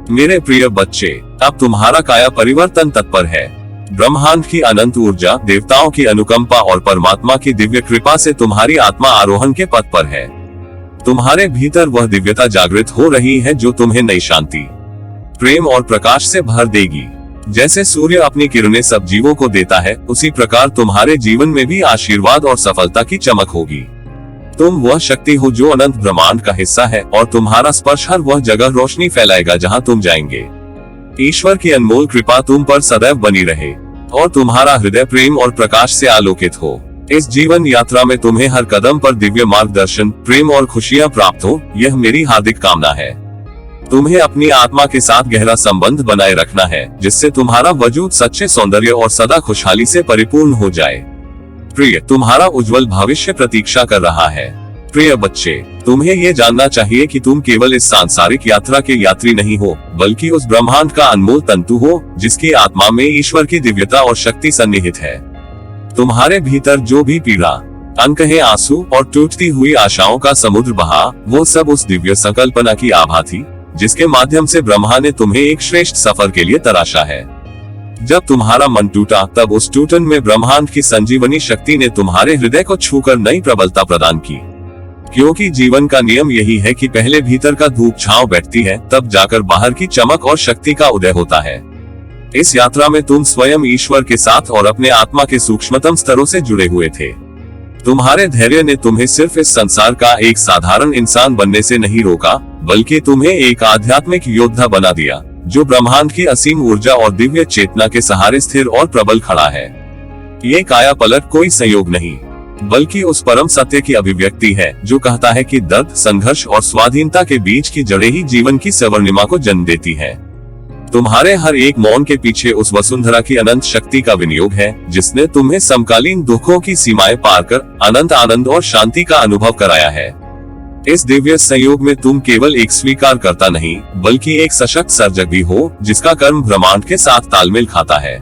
मेरे प्रिय बच्चे, अब तुम्हारा काया परिवर्तन तत्पर है। ब्रह्मांड की अनंत ऊर्जा, देवताओं की अनुकंपा और परमात्मा की दिव्य कृपा से तुम्हारी आत्मा आरोहण के पथ पर है। तुम्हारे भीतर वह दिव्यता जागृत हो रही है जो तुम्हें नई शांति, प्रेम और प्रकाश से भर देगी। जैसे सूर्य अपनी किरणें सब जीवों को देता है, उसी प्रकार तुम्हारे जीवन में भी आशीर्वाद और सफलता की चमक होगी। तुम वह शक्ति हो जो अनंत ब्रह्मांड का हिस्सा है और तुम्हारा स्पर्श हर वह जगह रोशनी फैलाएगा जहां तुम जाएंगे। ईश्वर की अनमोल कृपा तुम पर सदैव बनी रहे और तुम्हारा हृदय प्रेम और प्रकाश से आलोकित हो। इस जीवन यात्रा में तुम्हें हर कदम पर दिव्य मार्गदर्शन, प्रेम और खुशियां प्राप्त हो, यह मेरी हार्दिक कामना है। तुम्हें अपनी आत्मा के साथ गहरा संबंध बनाए रखना है, जिससे तुम्हारा वजूद सच्चे सौंदर्य और सदा खुशहाली से परिपूर्ण हो जाए। प्रिय, तुम्हारा उज्जवल भविष्य प्रतीक्षा कर रहा है। प्रिय बच्चे, तुम्हें ये जानना चाहिए कि तुम केवल इस सांसारिक यात्रा के यात्री नहीं हो, बल्कि उस ब्रह्मांड का अनमोल तंतु हो जिसकी आत्मा में ईश्वर की दिव्यता और शक्ति सन्निहित है। तुम्हारे भीतर जो भी पीड़ा, अनकहे आंसू और टूटती हुई आशाओं का समुद्र बहा, वो सब उस दिव्य संकल्पना की आभा थी जिसके माध्यम से ब्रह्मा ने तुम्हें एक श्रेष्ठ सफर के लिए तराशा है। जब तुम्हारा मन टूटा, तब उस टूटन में ब्रह्मांड की संजीवनी शक्ति ने तुम्हारे हृदय को छूकर नई प्रबलता प्रदान की। क्योंकि जीवन का नियम यही है कि पहले भीतर का धूप छांव बैठती है, तब जाकर बाहर की चमक और शक्ति का उदय होता है। इस यात्रा में तुम स्वयं ईश्वर के साथ और अपने आत्मा के सूक्ष्मतम स्तरों से जुड़े हुए थे। तुम्हारे धैर्य ने तुम्हें सिर्फ इस संसार का एक साधारण इंसान बनने से नहीं रोका, बल्कि तुम्हें एक आध्यात्मिक योद्धा बना दिया जो ब्रह्मांड की असीम ऊर्जा और दिव्य चेतना के सहारे स्थिर और प्रबल खड़ा है। ये काया पलट कोई संयोग नहीं, बल्कि उस परम सत्य की अभिव्यक्ति है जो कहता है कि दर्द, संघर्ष और स्वाधीनता के बीच की जड़ें ही जीवन की स्वर्णिमा को जन्म देती हैं। तुम्हारे हर एक मौन के पीछे उस वसुंधरा की अनंत शक्ति का विनियोग है, जिसने तुम्हें समकालीन दुखों की सीमाएं पार कर अनंत आनंद और शांति का अनुभव कराया है। इस दिव्य संयोग में तुम केवल एक स्वीकार करता नहीं, बल्कि एक सशक्त सर्जक भी हो, जिसका कर्म ब्रह्मांड के साथ तालमेल खाता है।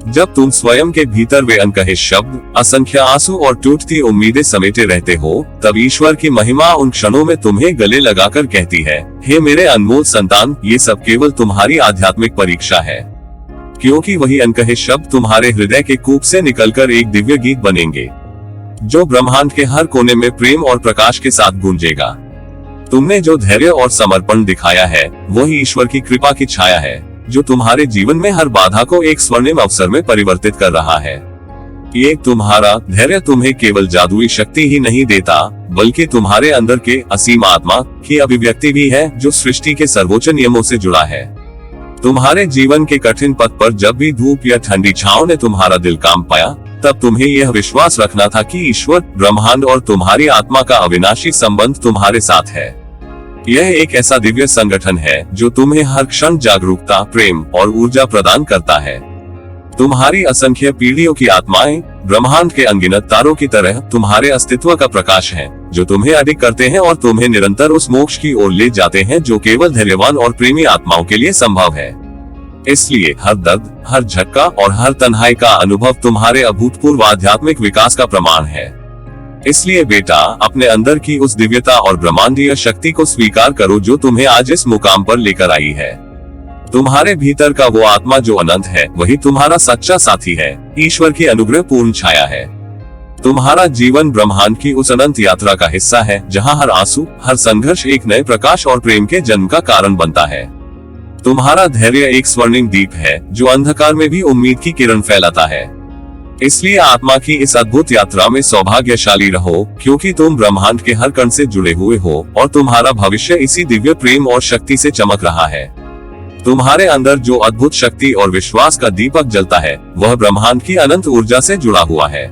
जब तुम स्वयं के भीतर वे अनकहे शब्द, असंख्य आंसू और टूटती उम्मीदें समेटे रहते हो, तब ईश्वर की महिमा उन क्षणों में तुम्हें गले लगाकर कहती है, हे मेरे अनमोल संतान, ये सब केवल तुम्हारी आध्यात्मिक परीक्षा है। क्योंकि वही अनकहे शब्द तुम्हारे हृदय के कूप से निकलकर एक दिव्य गीत बनेंगे, जो ब्रह्मांड के हर कोने में प्रेम और प्रकाश के साथ गूंजेगा। तुमने जो धैर्य और समर्पण दिखाया है, वही ईश्वर की कृपा की छाया है, जो तुम्हारे जीवन में हर बाधा को एक स्वर्णिम अवसर में परिवर्तित कर रहा है। ये तुम्हारा धैर्य तुम्हें केवल जादुई शक्ति ही नहीं देता, बल्कि तुम्हारे अंदर के असीम आत्मा की अभिव्यक्ति भी है, जो सृष्टि के सर्वोच्च नियमों से जुड़ा है। तुम्हारे जीवन के कठिन पथ पर जब भी धूप या ठंडी छांव ने तुम्हारा दिल काम पाया, तब तुम्हें यह विश्वास रखना था कि ईश्वर, ब्रह्मांड और तुम्हारी आत्मा का अविनाशी संबंध तुम्हारे साथ है। यह एक ऐसा दिव्य संगठन है जो तुम्हें हर क्षण जागरूकता, प्रेम और ऊर्जा प्रदान करता है। तुम्हारी असंख्य पीढ़ियों की आत्माएं ब्रह्मांड के अनगिनत तारों की तरह तुम्हारे अस्तित्व का प्रकाश हैं, जो तुम्हें अडिग करते हैं और तुम्हें निरंतर उस मोक्ष की ओर ले जाते हैं जो केवल धैर्यवान और प्रेमी आत्माओं के लिए संभव है। इसलिए हर दर्द, हर झटका और हर तन्हाई का अनुभव तुम्हारे अभूतपूर्व आध्यात्मिक विकास का प्रमाण है। इसलिए बेटा, अपने अंदर की उस दिव्यता और ब्रह्मांडीय शक्ति को स्वीकार करो जो तुम्हें आज इस मुकाम पर लेकर आई है। तुम्हारे भीतर का वो आत्मा जो अनंत है, वही तुम्हारा सच्चा साथी है, ईश्वर की अनुग्रह पूर्ण छाया है। तुम्हारा जीवन ब्रह्मांड की उस अनंत यात्रा का हिस्सा है, जहां हर आंसू, हर संघर्ष एक नए प्रकाश और प्रेम के जन्म का कारण बनता है। तुम्हारा धैर्य एक स्वर्णिम दीप है जो अंधकार में भी उम्मीद की किरण फैलाता है। इसलिए आत्मा की इस अद्भुत यात्रा में सौभाग्यशाली रहो, क्योंकि तुम ब्रह्मांड के हर कण से जुड़े हुए हो और तुम्हारा भविष्य इसी दिव्य प्रेम और शक्ति से चमक रहा है। तुम्हारे अंदर जो अद्भुत शक्ति और विश्वास का दीपक जलता है, वह ब्रह्मांड की अनंत ऊर्जा से जुड़ा हुआ है।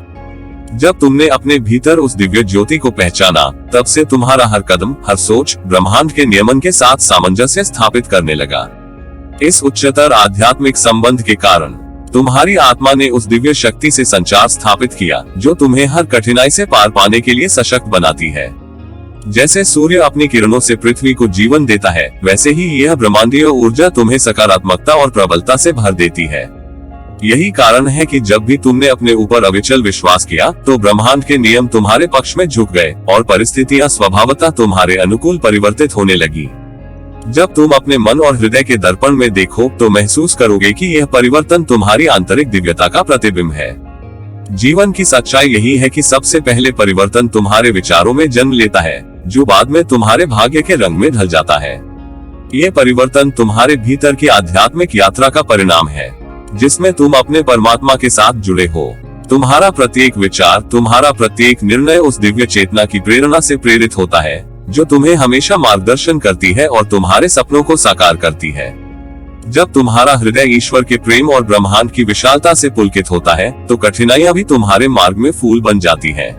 जब तुमने अपने भीतर उस दिव्य ज्योति को पहचाना, तब से तुम्हारा हर कदम, हर सोच ब्रह्मांड के नियमन के साथ सामंजस्य स्थापित करने लगा। इस उच्चतर आध्यात्मिक संबंध के कारण तुम्हारी आत्मा ने उस दिव्य शक्ति से संचार स्थापित किया, जो तुम्हें हर कठिनाई से पार पाने के लिए सशक्त बनाती है। जैसे सूर्य अपनी किरणों से पृथ्वी को जीवन देता है, वैसे ही यह ब्रह्मांडीय ऊर्जा तुम्हें सकारात्मकता और प्रबलता से भर देती है। यही कारण है कि जब भी तुमने अपने ऊपर अविचल विश्वास किया, तो ब्रह्मांड के नियम तुम्हारे पक्ष में झुक गए और परिस्थितियां स्वभावतः तुम्हारे अनुकूल परिवर्तित होने लगी। जब तुम अपने मन और हृदय के दर्पण में देखो तो महसूस करोगे कि यह परिवर्तन तुम्हारी आंतरिक दिव्यता का प्रतिबिंब है। जीवन की सच्चाई यही है कि सबसे पहले परिवर्तन तुम्हारे विचारों में जन्म लेता है, जो बाद में तुम्हारे भाग्य के रंग में ढल जाता है। ये परिवर्तन तुम्हारे भीतर की आध्यात्मिक यात्रा का परिणाम है, जिसमें तुम अपने परमात्मा के साथ जुड़े हो। तुम्हारा प्रत्येक विचार, तुम्हारा प्रत्येक निर्णय उस दिव्य चेतना की प्रेरणा से प्रेरित होता है, जो तुम्हें हमेशा मार्गदर्शन करती है और तुम्हारे सपनों को साकार करती है। जब तुम्हारा हृदय ईश्वर के प्रेम और ब्रह्मांड की विशालता से पुलकित होता है, तो कठिनाइयां भी तुम्हारे मार्ग में फूल बन जाती हैं।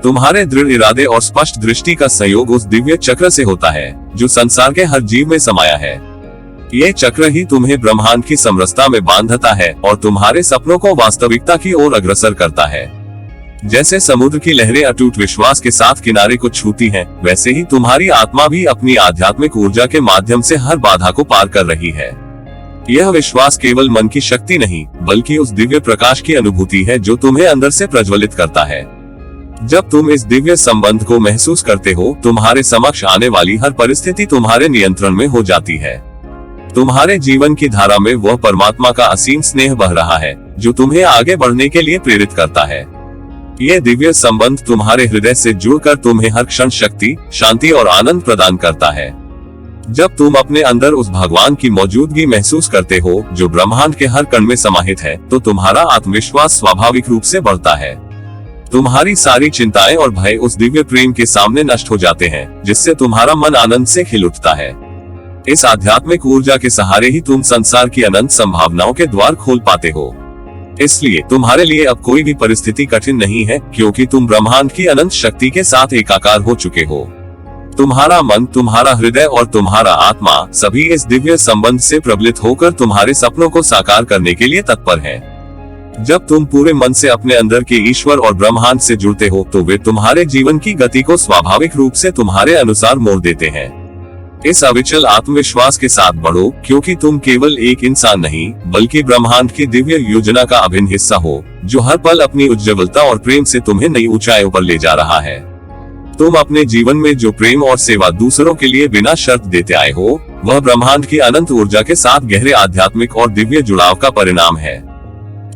तुम्हारे दृढ़ इरादे और स्पष्ट दृष्टि का संयोग उस दिव्य चक्र से होता है, जो संसार के हर जीव में समाया है। ये चक्र ही तुम्हें ब्रह्मांड की समरसता में बांधता है और तुम्हारे सपनों को वास्तविकता की ओर अग्रसर करता है। जैसे समुद्र की लहरें अटूट विश्वास के साथ किनारे को छूती हैं, वैसे ही तुम्हारी आत्मा भी अपनी आध्यात्मिक ऊर्जा के माध्यम से हर बाधा को पार कर रही है। यह विश्वास केवल मन की शक्ति नहीं, बल्कि उस दिव्य प्रकाश की अनुभूति है जो तुम्हें अंदर से प्रज्वलित करता है। जब तुम इस दिव्य संबंध को महसूस करते हो, तुम्हारे समक्ष आने वाली हर परिस्थिति तुम्हारे नियंत्रण में हो जाती है। तुम्हारे जीवन की धारा में वह परमात्मा का असीम स्नेह बह रहा है, जो तुम्हें आगे बढ़ने के लिए प्रेरित करता है। ये दिव्य संबंध तुम्हारे हृदय से जुड़कर तुम्हें हर क्षण शक्ति, शांति और आनंद प्रदान करता है। जब तुम अपने अंदर उस भगवान की मौजूदगी महसूस करते हो, जो ब्रह्मांड के हर कण में समाहित है, तो तुम्हारा आत्मविश्वास स्वाभाविक रूप से बढ़ता है। तुम्हारी सारी चिंताएं और भय उस दिव्य प्रेम के सामने नष्ट हो जाते हैं, जिससे तुम्हारा मन आनंद से खिल उठता है। इस आध्यात्मिक ऊर्जा के सहारे ही तुम संसार की अनंत संभावनाओं के द्वार खोल पाते हो। इसलिए तुम्हारे लिए अब कोई भी परिस्थिति कठिन नहीं है, क्योंकि तुम ब्रह्मांड की अनंत शक्ति के साथ एकाकार हो चुके हो। तुम्हारा मन, तुम्हारा हृदय और तुम्हारा आत्मा सभी इस दिव्य संबंध से प्रबलित होकर तुम्हारे सपनों को साकार करने के लिए तत्पर हैं। जब तुम पूरे मन से अपने अंदर के ईश्वर और ब्रह्मांड से जुड़ते हो, तो वे तुम्हारे जीवन की गति को स्वाभाविक रूप से तुम्हारे अनुसार मोड़ देते हैं। इस अविचल आत्मविश्वास के साथ बढ़ो, क्योंकि तुम केवल एक इंसान नहीं, बल्कि ब्रह्मांड की दिव्य योजना का अभिन्न हिस्सा हो, जो हर पल अपनी उज्ज्वलता और प्रेम से तुम्हें नई ऊंचाइयों पर ले जा रहा है। तुम अपने जीवन में जो प्रेम और सेवा दूसरों के लिए बिना शर्त देते आए हो, वह ब्रह्मांड की अनंत ऊर्जा के साथ गहरे आध्यात्मिक और दिव्य जुड़ाव का परिणाम है।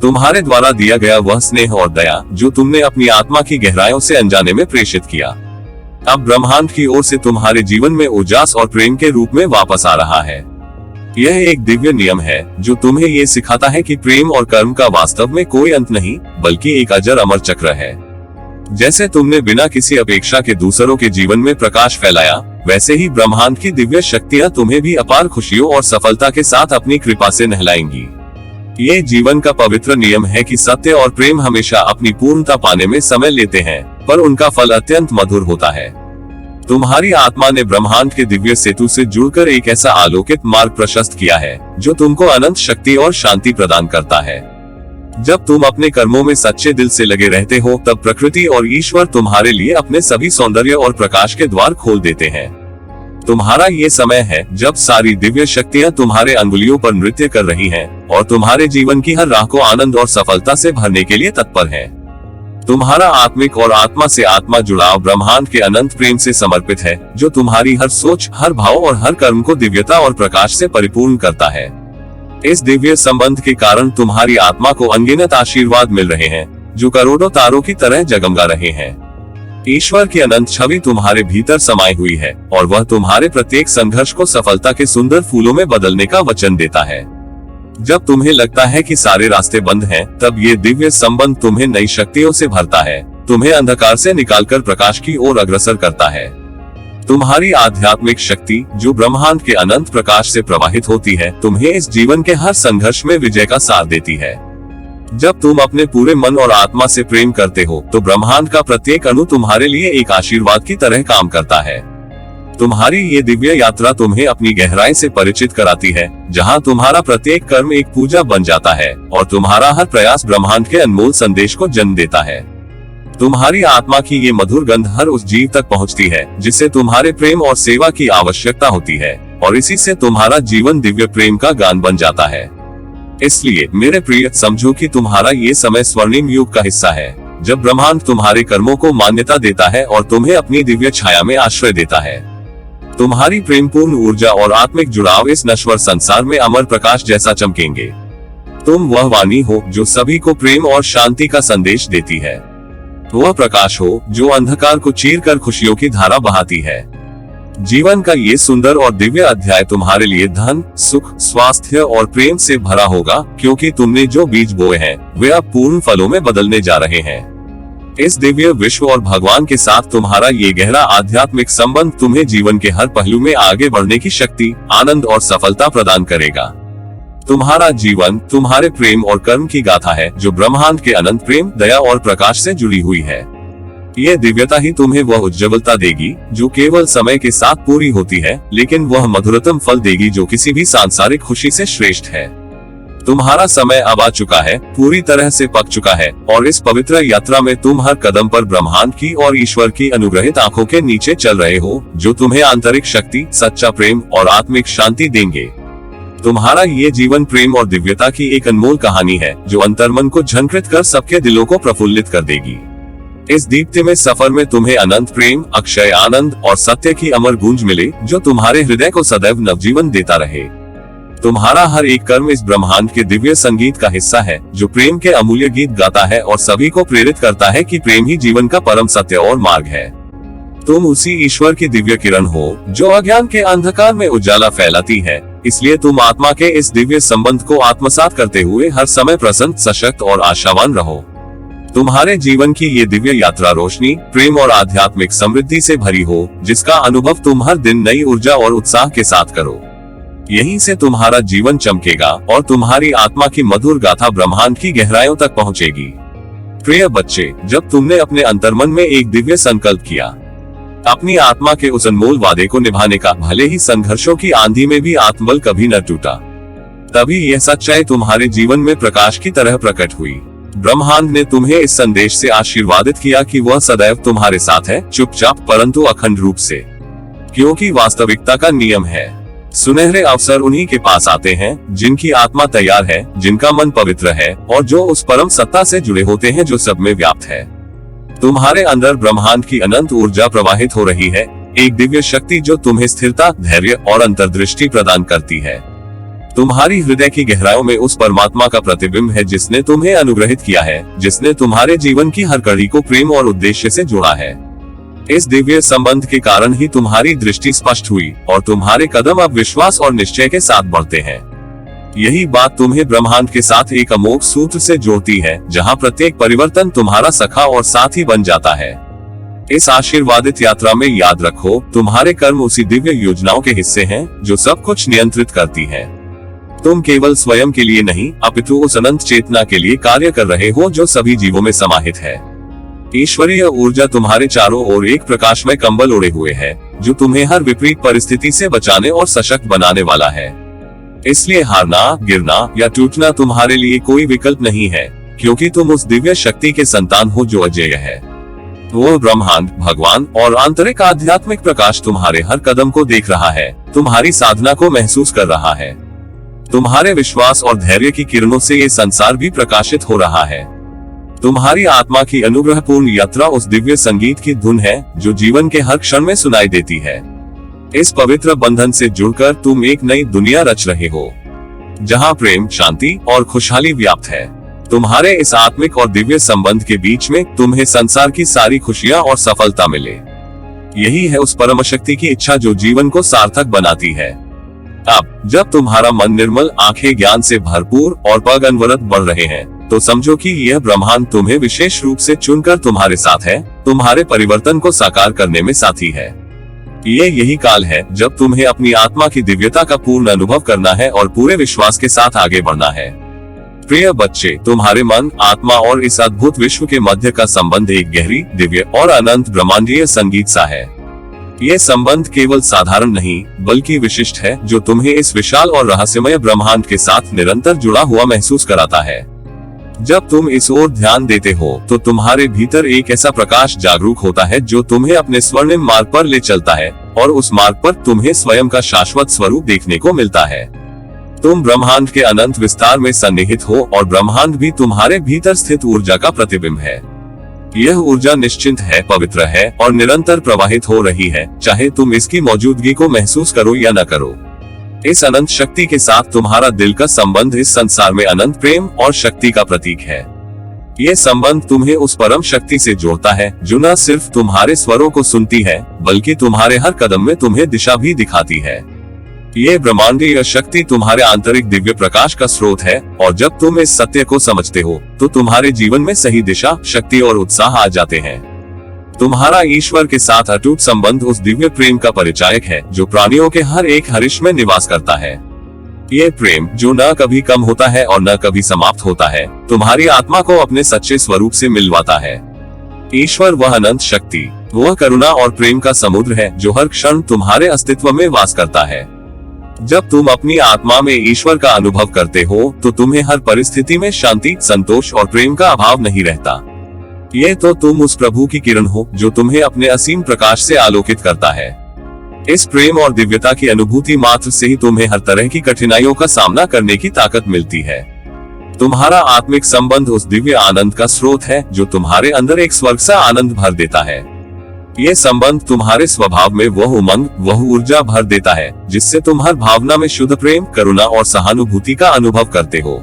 तुम्हारे द्वारा दिया गया वह स्नेह और दया, जो तुमने अपनी आत्मा की गहराइयों से अनजाने में प्रेषित किया, अब ब्रह्मांड की ओर से तुम्हारे जीवन में उजास और प्रेम के रूप में वापस आ रहा है। यह एक दिव्य नियम है, जो तुम्हें ये सिखाता है कि प्रेम और कर्म का वास्तव में कोई अंत नहीं, बल्कि एक अजर अमर चक्र है। जैसे तुमने बिना किसी अपेक्षा के दूसरों के जीवन में प्रकाश फैलाया, वैसे ही ब्रह्मांड की दिव्य शक्तियां तुम्हें भी अपार खुशियों और सफलता के साथ अपनी कृपा से नहलाएंगी। ये जीवन का पवित्र नियम है कि सत्य और प्रेम हमेशा अपनी पूर्णता पाने में समय लेते हैं, पर उनका फल अत्यंत मधुर होता है। तुम्हारी आत्मा ने ब्रह्मांड के दिव्य सेतु से जुड़कर एक ऐसा आलोकित मार्ग प्रशस्त किया है, जो तुमको अनंत शक्ति और शांति प्रदान करता है। जब तुम अपने कर्मों में सच्चे दिल से लगे रहते हो, तब प्रकृति और ईश्वर तुम्हारे लिए अपने सभी सौंदर्य और प्रकाश के द्वार खोल देते हैं। तुम्हारा ये समय है जब सारी दिव्य शक्तियां तुम्हारे अंगुलियों पर नृत्य कर रही हैं और तुम्हारे जीवन की हर राह को आनंद और सफलता से भरने के लिए तत्पर हैं। तुम्हारा आत्मिक और आत्मा से आत्मा जुड़ाव ब्रह्मांड के अनंत प्रेम से समर्पित है, जो तुम्हारी हर सोच, हर भाव और हर कर्म को दिव्यता और प्रकाश से परिपूर्ण करता है। इस दिव्य संबंध के कारण तुम्हारी आत्मा को अनगिनत आशीर्वाद मिल रहे हैं, जो करोड़ों तारों की तरह जगमगा रहे हैं। ईश्वर की अनंत छवि तुम्हारे भीतर समाई हुई है और वह तुम्हारे प्रत्येक संघर्ष को सफलता के सुंदर फूलों में बदलने का वचन देता है। जब तुम्हें लगता है कि सारे रास्ते बंद हैं, तब ये दिव्य संबंध तुम्हें नई शक्तियों से भरता है, तुम्हें अंधकार से निकालकर प्रकाश की ओर अग्रसर करता है। तुम्हारी आध्यात्मिक शक्ति, जो ब्रह्मांड के अनंत प्रकाश से प्रवाहित होती है, तुम्हें इस जीवन के हर संघर्ष में विजय का साथ देती है। जब तुम अपने पूरे मन और आत्मा से प्रेम करते हो, तो ब्रह्मांड का प्रत्येक अणु तुम्हारे लिए एक आशीर्वाद की तरह काम करता है। तुम्हारी ये दिव्य यात्रा तुम्हें अपनी गहराई से परिचित कराती है, जहां तुम्हारा प्रत्येक कर्म एक पूजा बन जाता है और तुम्हारा हर प्रयास ब्रह्मांड के अनमोल संदेश को जन्म देता है। तुम्हारी आत्मा की ये मधुर गंध हर उस जीव तक पहुंचती है जिसे तुम्हारे प्रेम और सेवा की आवश्यकता होती है, और इसी से तुम्हारा जीवन दिव्य प्रेम का गान बन जाता है। इसलिए मेरे प्रिय, समझो कि तुम्हारा ये समय स्वर्णिम युग का हिस्सा है, जब ब्रह्मांड तुम्हारे कर्मों को मान्यता देता है और तुम्हें अपनी दिव्य छाया में आश्रय देता है। तुम्हारी प्रेमपूर्ण ऊर्जा और आत्मिक जुड़ाव इस नश्वर संसार में अमर प्रकाश जैसा चमकेंगे। तुम वह वाणी हो जो सभी को प्रेम और शांति का संदेश देती है। वह प्रकाश हो जो अंधकार को चीरकर खुशियों की धारा बहाती है। जीवन का ये सुंदर और दिव्य अध्याय तुम्हारे लिए धन, सुख, स्वास्थ्य और प्रेम से भरा होगा, क्योंकि तुमने जो बीज बोए हैं वे अब पूर्ण फलों में बदलने जा रहे हैं। इस दिव्य विश्व और भगवान के साथ तुम्हारा ये गहरा आध्यात्मिक संबंध तुम्हें जीवन के हर पहलू में आगे बढ़ने की शक्ति, आनंद और सफलता प्रदान करेगा। तुम्हारा जीवन तुम्हारे प्रेम और कर्म की गाथा है, जो ब्रह्मांड के अनंत प्रेम, दया और प्रकाश से जुड़ी हुई है। यह दिव्यता ही तुम्हें वह उज्ज्वलता देगी जो केवल समय के साथ पूरी होती है, लेकिन वह मधुरतम फल देगी जो किसी भी सांसारिक खुशी से श्रेष्ठ है। तुम्हारा समय अब आ चुका है, पूरी तरह से पक चुका है, और इस पवित्र यात्रा में तुम हर कदम पर ब्रह्मांड की और ईश्वर की अनुग्रहित आंखों के नीचे चल रहे हो, जो तुम्हें आंतरिक शक्ति, सच्चा प्रेम और आत्मिक शांति देंगे। तुम्हारा ये जीवन प्रेम और दिव्यता की एक अनमोल कहानी है, जो अंतर्मन को झंकृत कर सबके दिलों को प्रफुल्लित कर देगी। इस दीप्तिमय सफर में तुम्हें अनंत प्रेम, अक्षय आनंद और सत्य की अमर गूंज मिले, जो तुम्हारे हृदय को सदैव नवजीवन देता रहे। तुम्हारा हर एक कर्म इस ब्रह्मांड के दिव्य संगीत का हिस्सा है, जो प्रेम के अमूल्य गीत गाता है और सभी को प्रेरित करता है कि प्रेम ही जीवन का परम सत्य और मार्ग है। तुम उसी ईश्वर की दिव्य किरण हो जो अज्ञान के अंधकार में उजाला फैलाती है, इसलिए तुम आत्मा के इस दिव्य संबंध को आत्मसात करते हुए हर समय प्रसन्न, सशक्त और आशावान रहो। तुम्हारे जीवन की ये दिव्य यात्रा रोशनी, प्रेम और आध्यात्मिक समृद्धि से भरी हो, जिसका अनुभव तुम हर दिन नई ऊर्जा और उत्साह के साथ करो। यहीं से तुम्हारा जीवन चमकेगा और तुम्हारी आत्मा की मधुर गाथा ब्रह्मांड की गहराइयों तक पहुंचेगी। प्रिय बच्चे, जब तुमने अपने अंतर्मन में एक दिव्य संकल्प किया, अपनी आत्मा के उस अनमोल वादे को निभाने का, भले ही संघर्षों की आंधी में भी आत्मबल कभी न टूटा, तभी यह सच्चाई तुम्हारे जीवन में प्रकाश की तरह प्रकट हुई। ब्रह्मांड ने तुम्हें इस संदेश से आशीर्वादित किया कि वह सदैव तुम्हारे साथ है, चुपचाप परंतु अखंड रूप से, क्योंकि वास्तविकता का नियम है, सुनहरे अवसर उन्हीं के पास आते हैं जिनकी आत्मा तैयार है, जिनका मन पवित्र है और जो उस परम सत्ता से जुड़े होते हैं जो सब में व्याप्त है। तुम्हारे अंदर ब्रह्मांड की अनंत ऊर्जा प्रवाहित हो रही है, एक दिव्य शक्ति जो तुम्हें स्थिरता, धैर्य और अंतर्दृष्टि प्रदान करती है। तुम्हारी हृदय की गहराइयों में उस परमात्मा का प्रतिबिंब है जिसने तुम्हें अनुग्रहित किया है, जिसने तुम्हारे जीवन की हर कड़ी को प्रेम और उद्देश्य से जोड़ा है। इस दिव्य संबंध के कारण ही तुम्हारी दृष्टि स्पष्ट हुई और तुम्हारे कदम अब विश्वास और निश्चय के साथ बढ़ते हैं। यही बात तुम्हें ब्रह्मांड के साथ एक अमोघ सूत्र से जोड़ती है, जहां प्रत्येक परिवर्तन तुम्हारा सखा और साथी बन जाता है। इस आशीर्वादित यात्रा में याद रखो, तुम्हारे कर्म उसी दिव्य योजनाओं के हिस्से हैं जो सब कुछ नियंत्रित करती है। तुम केवल स्वयं के लिए नहीं, अपितु उस अनंत चेतना के लिए कार्य कर रहे हो जो सभी जीवों में समाहित है। ईश्वरीय ऊर्जा तुम्हारे चारों ओर एक प्रकाशमय कंबल ओढ़े हुए है, जो तुम्हें हर विपरीत परिस्थिति से बचाने और सशक्त बनाने वाला है। इसलिए हारना, गिरना या टूटना तुम्हारे लिए कोई विकल्प नहीं है, क्योंकि तुम उस दिव्य शक्ति के संतान हो जो अजेय है। वो ब्रह्मांड, भगवान और आंतरिक आध्यात्मिक प्रकाश तुम्हारे हर कदम को देख रहा है, तुम्हारी साधना को महसूस कर रहा है। तुम्हारे विश्वास और धैर्य की किरणों से ये संसार भी प्रकाशित हो रहा है। तुम्हारी आत्मा की अनुग्रहपूर्ण यात्रा उस दिव्य संगीत की धुन है जो जीवन के हर क्षण में सुनाई देती है। इस पवित्र बंधन से जुड़कर तुम एक नई दुनिया रच रहे हो, जहां प्रेम, शांति और खुशहाली व्याप्त है। तुम्हारे इस आत्मिक और दिव्य संबंध के बीच में तुम्हें संसार की सारी खुशियां और सफलता मिले। यही है उस परम शक्ति की इच्छा जो जीवन को सार्थक बनाती है। अब जब तुम्हारा मन निर्मल, आंखें ज्ञान से भरपूर और पग अनवरत बढ़ रहे हैं, तो समझो कि यह ब्रह्मांड तुम्हें विशेष रूप से चुनकर तुम्हारे साथ है, तुम्हारे परिवर्तन को साकार करने में साथी है। ये यही काल है जब तुम्हें अपनी आत्मा की दिव्यता का पूर्ण अनुभव करना है और पूरे विश्वास के साथ आगे बढ़ना है। प्रिय बच्चे, तुम्हारे मन, आत्मा और इस अद्भुत विश्व के मध्य का संबंध एक गहरी, दिव्य और अनंत ब्रह्मांडीय संगीत सा है। ये संबंध केवल साधारण नहीं, बल्कि विशिष्ट है, जो तुम्हें इस विशाल और रहस्यमय ब्रह्मांड के साथ निरंतर जुड़ा हुआ महसूस कराता है। जब तुम इस ओर ध्यान देते हो, तो तुम्हारे भीतर एक ऐसा प्रकाश जागरूक होता है जो तुम्हें अपने स्वर्णिम मार्ग पर ले चलता है, और उस मार्ग पर तुम्हें स्वयं का शाश्वत स्वरूप देखने को मिलता है। तुम ब्रह्मांड के अनंत विस्तार में सन्निहित हो और ब्रह्मांड भी तुम्हारे भीतर स्थित ऊर्जा का प्रतिबिंब है। यह ऊर्जा निश्चिंत है, पवित्र है और निरंतर प्रवाहित हो रही है, चाहे तुम इसकी मौजूदगी को महसूस करो या न करो। इस अनंत शक्ति के साथ तुम्हारा दिल का संबंध इस संसार में अनंत प्रेम और शक्ति का प्रतीक है। ये संबंध तुम्हें उस परम शक्ति से जोड़ता है जो न सिर्फ तुम्हारे स्वरों को सुनती है, बल्कि तुम्हारे हर कदम में तुम्हें दिशा भी दिखाती है। ये ब्रह्मांडीय शक्ति तुम्हारे आंतरिक दिव्य प्रकाश का स्रोत है, और जब तुम इस सत्य को समझते हो तो तुम्हारे जीवन में सही दिशा, शक्ति और उत्साह आ जाते हैं। तुम्हारा ईश्वर के साथ अटूट संबंध उस दिव्य प्रेम का परिचायक है जो प्राणियों के हर एक हरिश में निवास करता है। ये प्रेम जो न कभी कम होता है और न कभी समाप्त होता है, तुम्हारी आत्मा को अपने सच्चे स्वरूप से मिलवाता है। ईश्वर वह अनंत शक्ति, वह करुणा और प्रेम का समुद्र है जो हर क्षण तुम्हारे अस्तित्व में वास करता है। जब तुम अपनी आत्मा में ईश्वर का अनुभव करते हो तो तुम्हें हर परिस्थिति में शांति, संतोष और प्रेम का अभाव नहीं रहता। ये तो तुम उस प्रभु की किरण हो जो तुम्हें अपने असीम प्रकाश से आलोकित करता है। इस प्रेम और दिव्यता की अनुभूति मात्र से ही तुम्हें हर तरह की कठिनाइयों का सामना करने की ताकत मिलती है। तुम्हारा आत्मिक संबंध उस दिव्य आनंद का स्रोत है जो तुम्हारे अंदर एक स्वर्ग सा आनंद भर देता है। ये संबंध तुम्हारे स्वभाव में वह उमंग, वह ऊर्जा भर देता है जिससे तुम हर भावना में शुद्ध प्रेम, करुणा और सहानुभूति का अनुभव करते हो।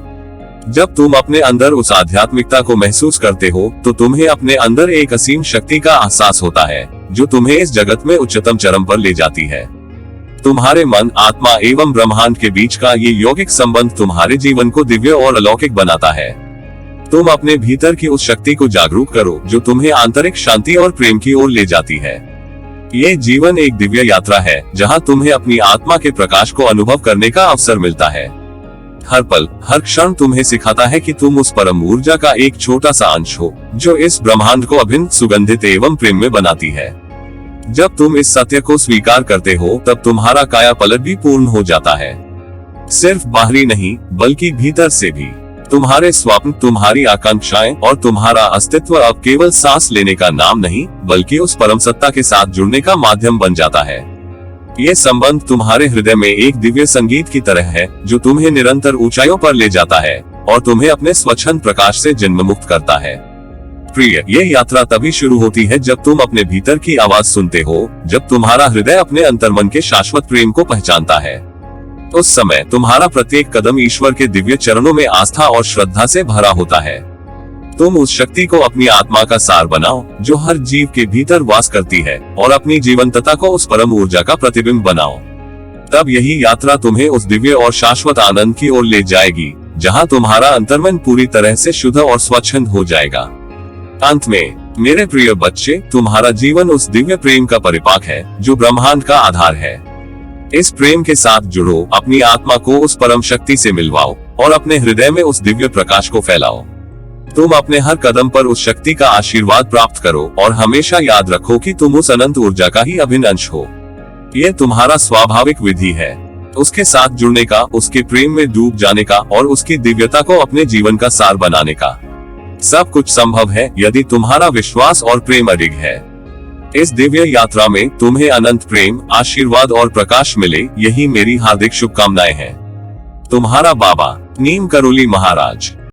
जब तुम अपने अंदर उस आध्यात्मिकता को महसूस करते हो तो तुम्हें अपने अंदर एक असीम शक्ति का एहसास होता है जो तुम्हें इस जगत में उच्चतम चरम पर ले जाती है। तुम्हारे मन, आत्मा एवं ब्रह्मांड के बीच का ये यौगिक संबंध तुम्हारे जीवन को दिव्य और अलौकिक बनाता है। तुम अपने भीतर की उस शक्ति को जागरूक करो जो तुम्हें आंतरिक शांति और प्रेम की ओर ले जाती है। ये जीवन एक दिव्य यात्रा है जहां तुम्हें अपनी आत्मा के प्रकाश को अनुभव करने का अवसर मिलता है। हर पल, हर क्षण तुम्हें सिखाता है कि तुम उस परम ऊर्जा का एक छोटा सा अंश हो जो इस ब्रह्मांड को अभिन्न, सुगंधित एवं प्रेम में बनाती है। जब तुम इस सत्य को स्वीकार करते हो तब तुम्हारा काया पलट भी पूर्ण हो जाता है। सिर्फ बाहरी नहीं बल्कि भीतर से भी। तुम्हारे स्वप्न, तुम्हारी आकांक्षाएं और तुम्हारा अस्तित्व अब केवल सांस लेने का नाम नहीं बल्कि उस परम सत्ता के साथ जुड़ने का माध्यम बन जाता है। ये संबंध तुम्हारे हृदय में एक दिव्य संगीत की तरह है जो तुम्हें निरंतर ऊंचाइयों पर ले जाता है और तुम्हें अपने स्वच्छंद प्रकाश से जन्म मुक्त करता है। प्रिय, ये यात्रा तभी शुरू होती है जब तुम अपने भीतर की आवाज सुनते हो, जब तुम्हारा हृदय अपने अंतर्मन के शाश्वत प्रेम को पहचानता है। उस समय तुम्हारा प्रत्येक कदम ईश्वर के दिव्य चरणों में आस्था और श्रद्धा से भरा होता है। तुम उस शक्ति को अपनी आत्मा का सार बनाओ जो हर जीव के भीतर वास करती है और अपनी जीवंतता को उस परम ऊर्जा का प्रतिबिंब बनाओ। तब यही यात्रा तुम्हें उस दिव्य और शाश्वत आनंद की ओर ले जाएगी जहां तुम्हारा अंतर्मन पूरी तरह से शुद्ध और स्वच्छंद हो जाएगा। अंत में मेरे प्रिय बच्चे, तुम्हारा जीवन उस दिव्य प्रेम का परिपाक है जो ब्रह्मांड का आधार है। इस प्रेम के साथ जुड़ो, अपनी आत्मा को उस परम शक्ति से मिलवाओ और अपने हृदय में उस दिव्य प्रकाश को फैलाओ। तुम अपने हर कदम पर उस शक्ति का आशीर्वाद प्राप्त करो और हमेशा याद रखो कि तुम उस अनंत ऊर्जा का ही अभिन्न अंश हो। ये तुम्हारा स्वाभाविक विधि है उसके साथ जुड़ने का, उसके प्रेम में डूब जाने का और उसकी दिव्यता को अपने जीवन का सार बनाने का। सब कुछ संभव है यदि तुम्हारा विश्वास और प्रेम अडिग है। इस दिव्य यात्रा में तुम्हें अनंत प्रेम, आशीर्वाद और प्रकाश मिले, यही मेरी हार्दिक शुभकामनाएं हैं। तुम्हारा बाबा, नीम करोली महाराज।